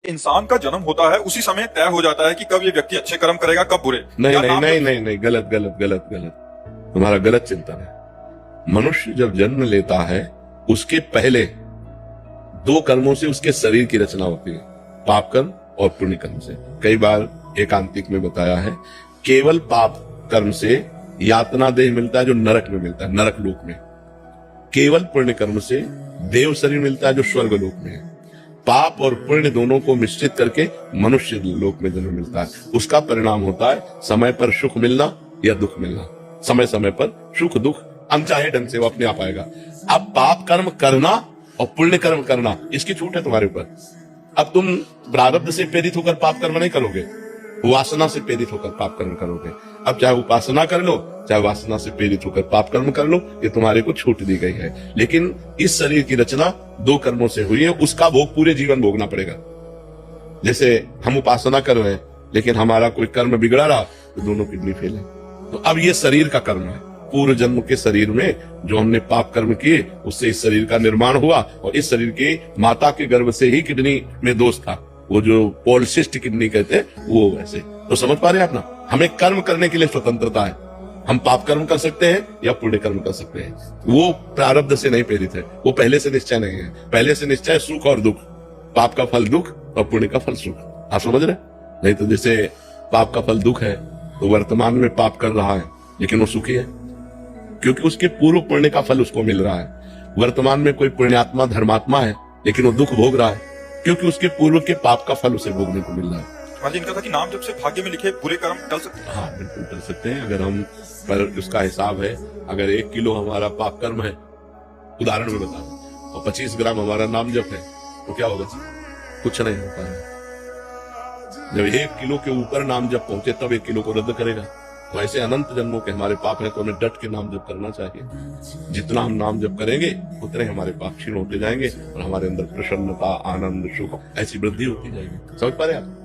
इंसान का जन्म होता है उसी समय तय हो जाता है कि कब ये व्यक्ति अच्छे कर्म करेगा कब बुरे। नहीं या नहीं नाम नहीं नहीं नहीं, गलत गलत गलत गलत, तुम्हारा गलत चिंतन है। मनुष्य जब जन्म लेता है उसके पहले दो कर्मों से उसके शरीर की रचना होती है, पाप कर्म और पुण्य कर्म से। कई बार एकांतिक में बताया है, केवल पाप कर्म से यातना देह मिलता है जो नरक में मिलता है, नरक लोक में। केवल पुण्य कर्म से देव शरीर मिलता है जो स्वर्ग लोक में है। पाप और पुण्य दोनों को मिश्रित करके मनुष्य लोक में जन्म मिलता है। उसका परिणाम होता है समय पर सुख मिलना या दुख मिलना। समय समय पर सुख दुख अनचाहे ढंग से वो अपने आप आएगा। अब पाप कर्म करना और पुण्य कर्म करना, इसकी छूट है तुम्हारे ऊपर। अब तुम प्रारब्ध से प्रेरित होकर पाप कर्म नहीं करोगे, वासना से प्रेरित होकर पाप कर्म करोगे। अब चाहे उपासना कर लो चाहे वासना से प्रेरित होकर पाप कर्म कर लो, ये तुम्हारे को छूट दी गई है। लेकिन इस शरीर की रचना दो कर्मों से हुई है, उसका भोग पूरे जीवन भोगना पड़ेगा। जैसे हम उपासना कर रहे हैं लेकिन हमारा कोई कर्म बिगड़ा रहा तो दोनों किडनी फेल है। तो अब ये शरीर का कर्म है। पूर्व जन्म के शरीर में जो हमने पाप कर्म किए उससे इस शरीर का निर्माण हुआ, और इस शरीर के माता के गर्भ से ही किडनी में दोष था, वो जो पॉलिसिस्ट किडनी कहते हैं वो वैसे। तो समझ पा रहे हैं आप ना, हमें कर्म करने के लिए स्वतंत्रता है। हम पाप कर्म कर सकते हैं या पुण्य कर्म कर सकते हैं, वो प्रारब्ध से नहीं प्रेरित है, वो पहले से निश्चय नहीं है। पहले से निश्चय सुख और दुख, पाप का फल दुख और पुण्य का फल सुख। आप समझ रहे? नहीं तो जैसे पाप का फल दुख है तो वर्तमान में पाप कर रहा है लेकिन वो सुखी है, क्योंकि उसके पूर्व पुण्य का फल उसको मिल रहा है। वर्तमान में कोई पुण्यात्मा धर्मात्मा है लेकिन वो दुख भोग रहा है, क्योंकि उसके पूर्व के पाप का फल उसे भोगने को मिल रहा है। इनका था कि नाम जब से भाग्य में लिखे बुरे कर्म टल सकते हैं। हाँ बिल्कुल टल सकते हैं। अगर हम पर उसका हिसाब है, अगर 1 किलो हमारा पाप कर्म है, उदाहरण में बता रहा, और 25 ग्राम हमारा नाम जप है, तो क्या होगा? कुछ नहीं होता है। जब 1 किलो के ऊपर नाम जप पहुंचे तब 1 किलो को रद्द करेगा। तो ऐसे अनंत जन्मों के हमारे पाप है, तो हमें डट के नाम जप करना चाहिए। जितना हम नाम जप करेंगे उतने हमारे पाप क्षीण होते जाएंगे और हमारे अंदर प्रसन्नता, आनंद, सुख ऐसी वृद्धि होती जाएगी। समझ पा रहे आप?